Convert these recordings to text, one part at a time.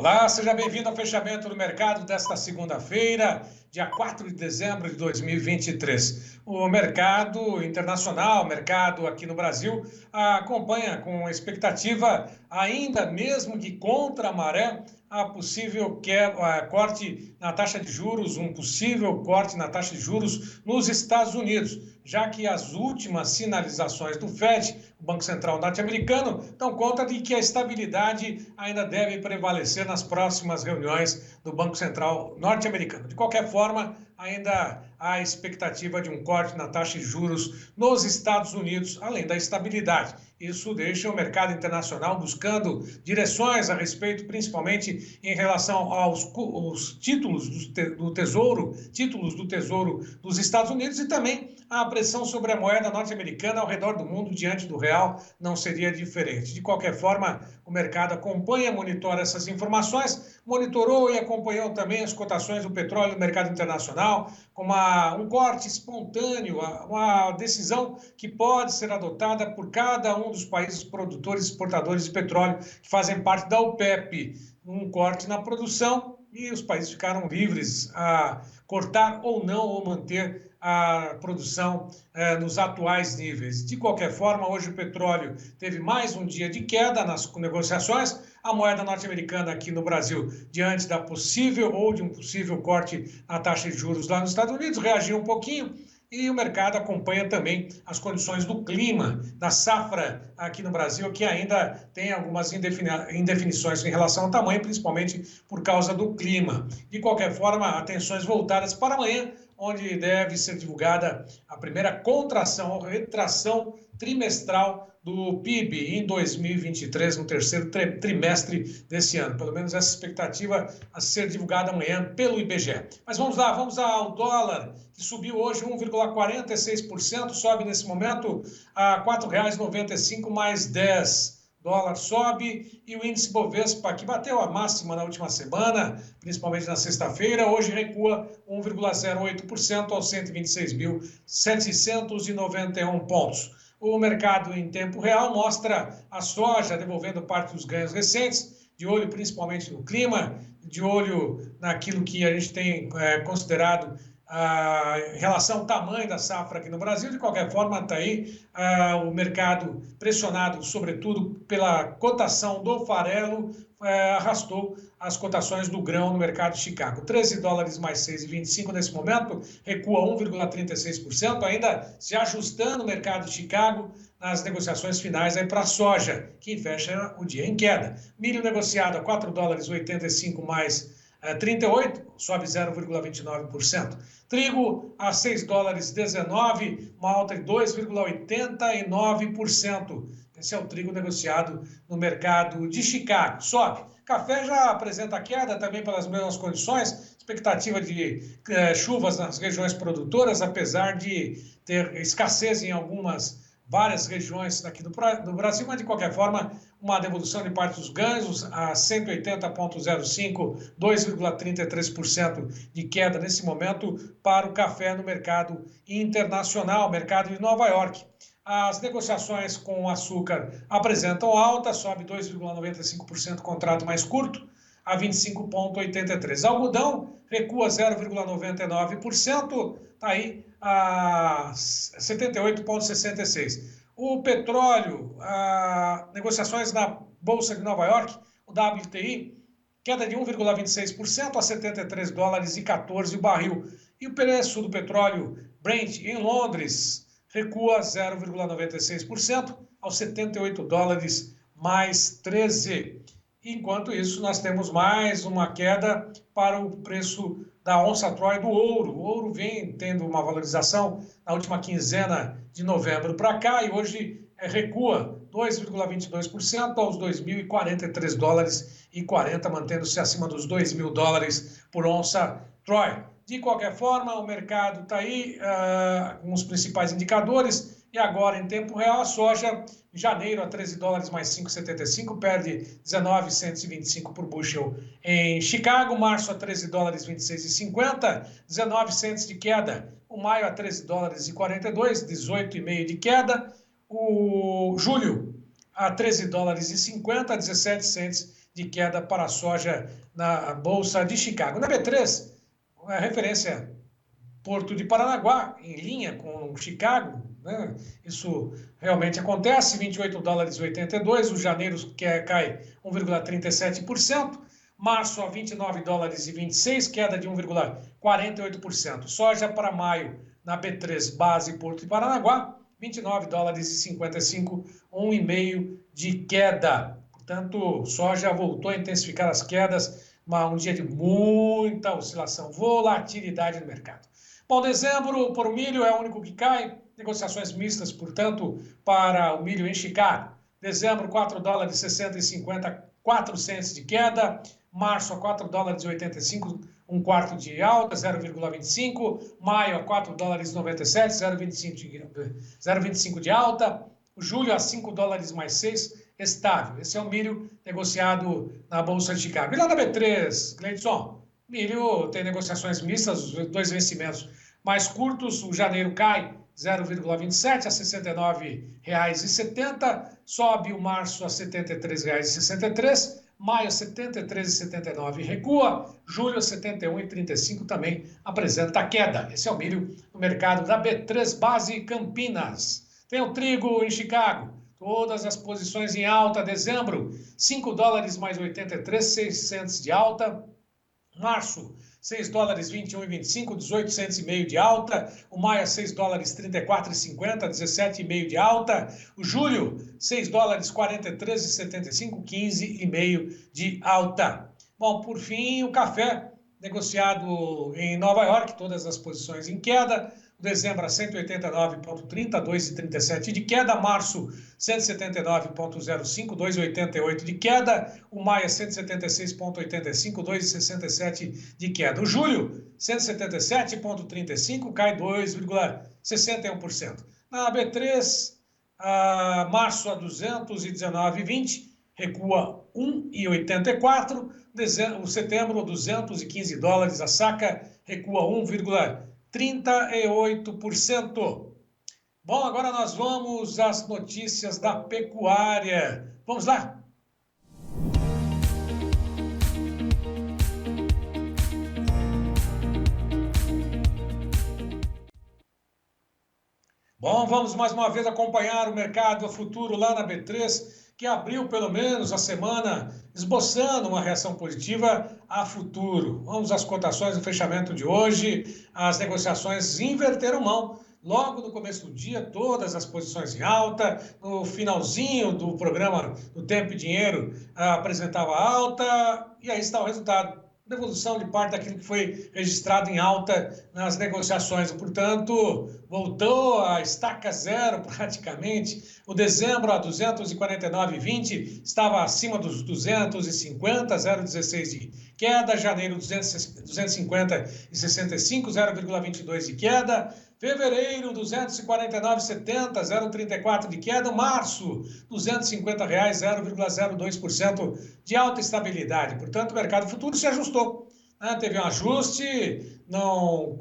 Olá, seja bem-vindo ao fechamento do mercado desta segunda-feira, dia 4 de dezembro de 2023. O mercado internacional, o mercado aqui no Brasil, acompanha com expectativa, ainda mesmo de contra a maré, a possível corte na taxa de juros, um possível corte na taxa de juros nos Estados Unidos, já que as últimas sinalizações do Fed, o Banco Central norte-americano, dão conta de que a estabilidade ainda deve prevalecer nas próximas reuniões do Banco Central norte-americano. De qualquer forma, ainda há expectativa de um corte na taxa de juros nos Estados Unidos, além da estabilidade. Isso deixa o mercado internacional buscando direções a respeito, principalmente em relação aos títulos do Tesouro dos Estados Unidos e também a pressão sobre a moeda norte-americana ao redor do mundo diante do real não seria diferente. De qualquer forma, o mercado acompanha, monitora essas informações, monitorou e acompanhou também as cotações do petróleo no mercado internacional, com um corte espontâneo, uma decisão que pode ser adotada por cada um dos países produtores e exportadores de petróleo que fazem parte da OPEP. Um corte na produção e os países ficaram livres a cortar ou não ou manter a produção nos atuais níveis. De qualquer forma, hoje o petróleo teve mais um dia de queda nas negociações. A moeda norte-americana aqui no Brasil, diante da possível ou de um possível corte na taxa de juros lá nos Estados Unidos, reagiu um pouquinho. E o mercado acompanha também as condições do clima, da safra aqui no Brasil, que ainda tem algumas indefinições em relação ao tamanho, principalmente por causa do clima. De qualquer forma, atenções voltadas para amanhã, onde deve ser divulgada a primeira contração ou retração trimestral do PIB em 2023, no terceiro trimestre desse ano. Pelo menos essa expectativa a ser divulgada amanhã pelo IBGE. Mas vamos lá, vamos ao dólar, que subiu hoje 1,46%, sobe nesse momento a R$ 4,95 mais 10. Dólar sobe e o índice Bovespa, que bateu a máxima na última semana, principalmente na sexta-feira, hoje recua 1,08% aos 126.791 pontos. O mercado em tempo real mostra a soja devolvendo parte dos ganhos recentes, de olho principalmente no clima, de olho naquilo que a gente tem considerado a relação ao tamanho da safra aqui no Brasil. De qualquer forma, está aí o mercado pressionado, sobretudo pela cotação do farelo, arrastou as cotações do grão no mercado de Chicago. 13 dólares mais 6,25 nesse momento, recua 1,36%, ainda se ajustando o mercado de Chicago nas negociações finais para a soja, que fecha o dia em queda. Milho negociado a 4 dólares 85 mais 38, sobe 0,29%. Trigo a 6 dólares 19, uma alta de 2,89%. Esse é o trigo negociado no mercado de Chicago. Sobe. Café já apresenta queda também pelas mesmas condições. Expectativa de chuvas nas regiões produtoras, apesar de ter escassez em várias regiões aqui do Brasil, mas de qualquer forma, uma devolução de parte dos ganhos a 180,05, 2,33% de queda nesse momento para o café no mercado internacional, mercado de Nova York. As negociações com o açúcar apresentam alta, sobe 2,95% contrato mais curto, a 25,83. Algodão recua 0,99%, está aí a 78,66. O petróleo, negociações na Bolsa de Nova York, o WTI, queda de 1,26% a 73 dólares e 14 o barril. E o preço do petróleo Brent em Londres recua 0,96% aos 78 dólares mais 13. Enquanto isso, nós temos mais uma queda para o preço da onça Troy do ouro. O ouro vem tendo uma valorização na última quinzena de novembro para cá e hoje recua 2,22% aos 2.043 dólares e 40, mantendo-se acima dos 2.000 dólares por onça Troy. De qualquer forma, o mercado está aí com os principais indicadores. E agora, em tempo real, a soja, em janeiro, a 13 dólares mais 5,75, perde 19,125 por bushel em Chicago. Março, a 13 dólares 26,50, 19 cents de queda. O maio, a 13 dólares e 42, 18,5 de queda. O julho, a 13 dólares e 50, 17 cents de queda para a soja na Bolsa de Chicago. Na B3, a referência Porto de Paranaguá, em linha com Chicago, né? Isso realmente acontece, 28 dólares e 82, o janeiro cai 1,37%, março a 29 dólares e 26, queda de 1,48%. Soja para maio na B3 base Porto de Paranaguá, 29 dólares e 55, 1,5 de queda. Portanto, soja voltou a intensificar as quedas, um dia de muita oscilação, volatilidade no mercado. Bom, dezembro por milho é o único que cai, negociações mistas, portanto, para o milho em Chicago. Dezembro, 4 dólares e 60 e 50, 4 cents de queda. Março, a 4 dólares e 85, um quarto de alta, 0,25. Maio, a 4 dólares e 97, 0,25 de alta. Julho, a 5 dólares mais 6, estável. Esse é o milho negociado na Bolsa de Chicago. E lá na B3, Gleidson, milho tem negociações mistas, os dois vencimentos mais curtos. O janeiro cai 0,27 a R$ 69,70, sobe o março a R$ 73,63, maio a R$ 73,79 recua, julho a R$ 71,35 também apresenta queda. Esse é o milho no mercado da B3 Base Campinas. Tem o trigo em Chicago, todas as posições em alta, dezembro, 5 dólares mais 83, 6 cents de alta. Março, 6 dólares 21,25, 18 cents e meio de alta. O maio, 6 dólares 34,50, 17,5 de alta. O julho, 6 dólares 43,75, 15,5 de alta. Bom, por fim, o café negociado em Nova York, todas as posições em queda. Dezembro a 189,30, 2,37 de queda. Março, 179,05, 2,88 de queda. O maio, 176,85, 2,67 de queda. O julho, 177,35, cai 2,61%. Na B3, março a 219,20, recua 1,84. O setembro, 215 dólares a saca, recua 1,38%. Bom, agora nós vamos às notícias da pecuária. Vamos lá? Bom, vamos mais uma vez acompanhar o mercado futuro lá na B3, que abriu pelo menos a semana esboçando uma reação positiva a futuro. Vamos às cotações do fechamento de hoje. As negociações inverteram mão. Logo no começo do dia, todas as posições em alta. No finalzinho do programa do Tempo e Dinheiro, apresentava alta. E aí está o resultado. Devolução de parte daquilo que foi registrado em alta nas negociações. Portanto, voltou a estaca zero praticamente. O dezembro a 249,20 estava acima dos 250, 0,16 de queda. Janeiro 250,65, 0,22 de queda. Fevereiro, 249,70, 0,34 de queda. Março, R$ 250, 0,02% de alta estabilidade. Portanto, o mercado futuro se ajustou. Teve um ajuste, não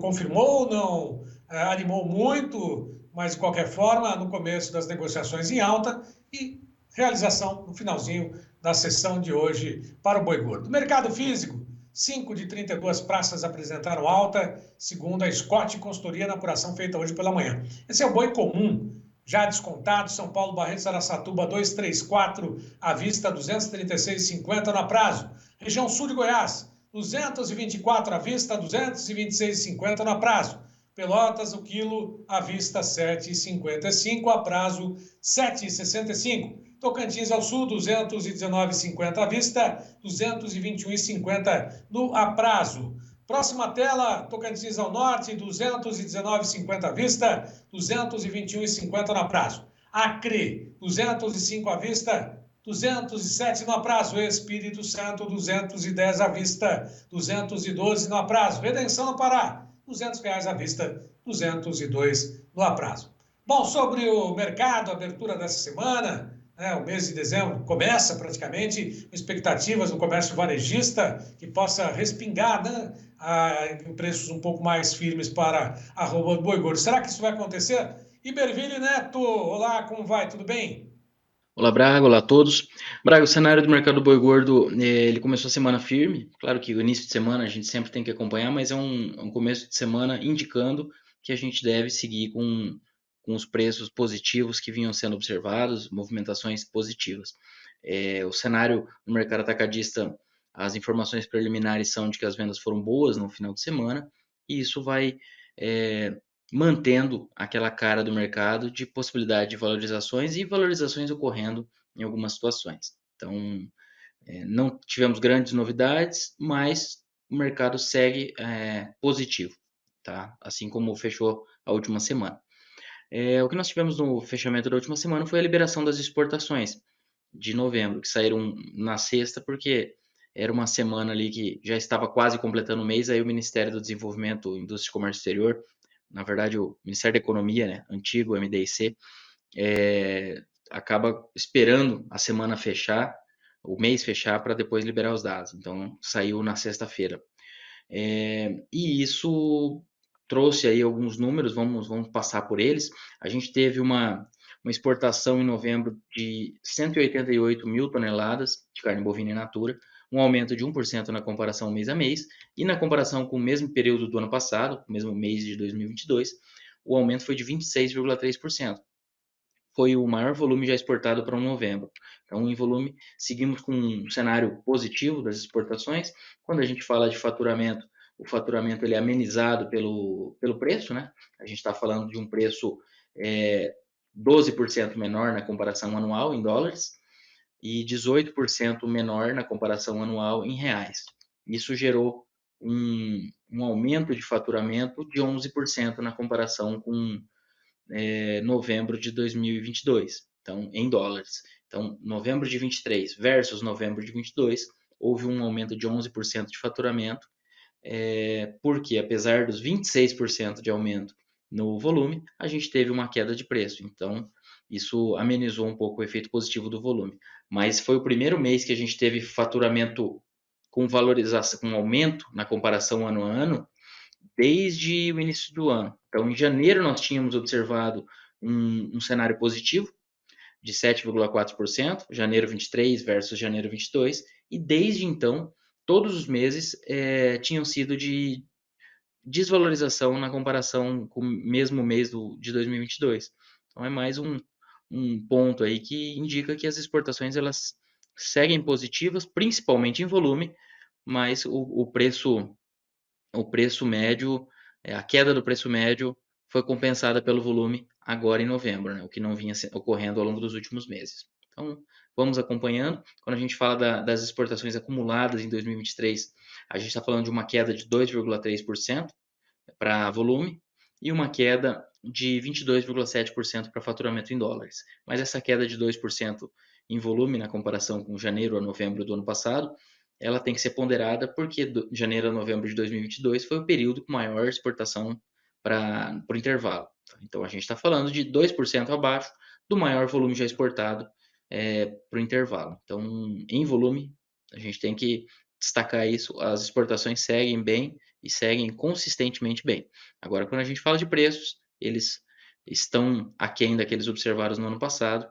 confirmou, não animou muito, mas de qualquer forma, no começo das negociações em alta e realização no finalzinho da sessão de hoje para o boi gordo. Mercado físico. 5 de 32 praças apresentaram alta, segundo a Scott Consultoria na apuração feita hoje pela manhã. Esse é o boi comum, já descontado. São Paulo, Barretos, Araçatuba, 234 à vista, 236,50 na prazo. Região sul de Goiás, 224 à vista, 226,50 na prazo. Pelotas, o quilo à vista, 7,55, a prazo, 7,65. Tocantins ao sul, 219,50 à vista, 221,50 no a prazo. Próxima tela, Tocantins ao norte, 219,50 à vista, 221,50 no prazo. Acre, 205 à vista, 207 no prazo. Espírito Santo, 210 à vista, 212 no prazo. Redenção no Pará, R$200 à vista, 202 no prazo. Bom, sobre o mercado, a abertura dessa semana, o mês de dezembro começa praticamente, expectativas no comércio varejista que possa respingar, em preços um pouco mais firmes para a arroba do boi gordo. Será que isso vai acontecer? Iberville Neto, olá, como vai? Tudo bem? Olá, Braga, olá a todos. Braga, o cenário do mercado do boi gordo, ele começou a semana firme. Claro que o início de semana a gente sempre tem que acompanhar, mas é um começo de semana indicando que a gente deve seguir com os preços positivos que vinham sendo observados, movimentações positivas. O cenário no mercado atacadista, as informações preliminares são de que as vendas foram boas no final de semana, e isso vai é, mantendo aquela cara do mercado de possibilidade de valorizações e valorizações ocorrendo em algumas situações. Então, não tivemos grandes novidades, mas o mercado segue positivo, tá? Assim como fechou a última semana. O que nós tivemos no fechamento da última semana foi a liberação das exportações de novembro, que saíram na sexta, porque era uma semana ali que já estava quase completando o mês, aí o Ministério do Desenvolvimento, Indústria e Comércio Exterior, na verdade o Ministério da Economia, né, antigo MDIC, acaba esperando a semana fechar, o mês fechar, para depois liberar os dados. Então saiu na sexta-feira. E isso trouxe aí alguns números, vamos passar por eles. A gente teve uma exportação em novembro de 188 mil toneladas de carne bovina in natura, um aumento de 1% na comparação mês a mês, e na comparação com o mesmo período do ano passado, o mesmo mês de 2022, o aumento foi de 26,3%. Foi o maior volume já exportado para um novembro. Então, em volume, seguimos com um cenário positivo das exportações. Quando a gente fala de faturamento, o faturamento ele é amenizado pelo preço, né? A gente está falando de um preço 12% menor na comparação anual em dólares e 18% menor na comparação anual em reais. Isso gerou um aumento de faturamento de 11% na comparação com novembro de 2022, então em dólares. Então, novembro de 23 versus novembro de 22, houve um aumento de 11% de faturamento, porque apesar dos 26% de aumento no volume, a gente teve uma queda de preço. Então, isso amenizou um pouco o efeito positivo do volume. Mas foi o primeiro mês que a gente teve faturamento com valorização, com aumento na comparação ano a ano, desde o início do ano. Então, em janeiro, nós tínhamos observado um cenário positivo de 7,4%, janeiro 23 versus janeiro 22, e desde então, todos os meses tinham sido de desvalorização na comparação com o mesmo mês de 2022. Então, é mais um ponto aí que indica que as exportações elas seguem positivas, principalmente em volume, mas o preço médio, a queda do preço médio foi compensada pelo volume agora em novembro, né, o que não vinha ocorrendo ao longo dos últimos meses. Então, vamos acompanhando. Quando a gente fala das exportações acumuladas em 2023, a gente está falando de uma queda de 2,3% para volume e uma queda de 22,7% para faturamento em dólares. Mas essa queda de 2% em volume, na comparação com janeiro a novembro do ano passado, ela tem que ser ponderada porque de janeiro a novembro de 2022 foi o período com maior exportação para o intervalo. Então a gente está falando de 2% abaixo do maior volume já exportado para o intervalo. Então, em volume, a gente tem que destacar isso, as exportações seguem bem e seguem consistentemente bem. Agora, quando a gente fala de preços, eles estão aquém daqueles observados no ano passado,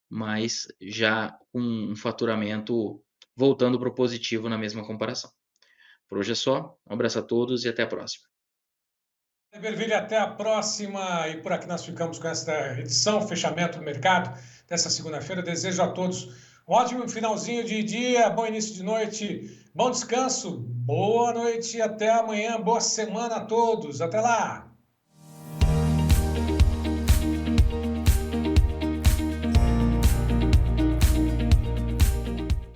mas já com um faturamento voltando para o positivo na mesma comparação. Por hoje é só, um abraço a todos e até a próxima. Bervilha, até a próxima. E por aqui nós ficamos com esta edição, fechamento do mercado dessa segunda-feira. Desejo a todos um ótimo finalzinho de dia, bom início de noite, bom descanso, boa noite e até amanhã. Boa semana a todos. Até lá.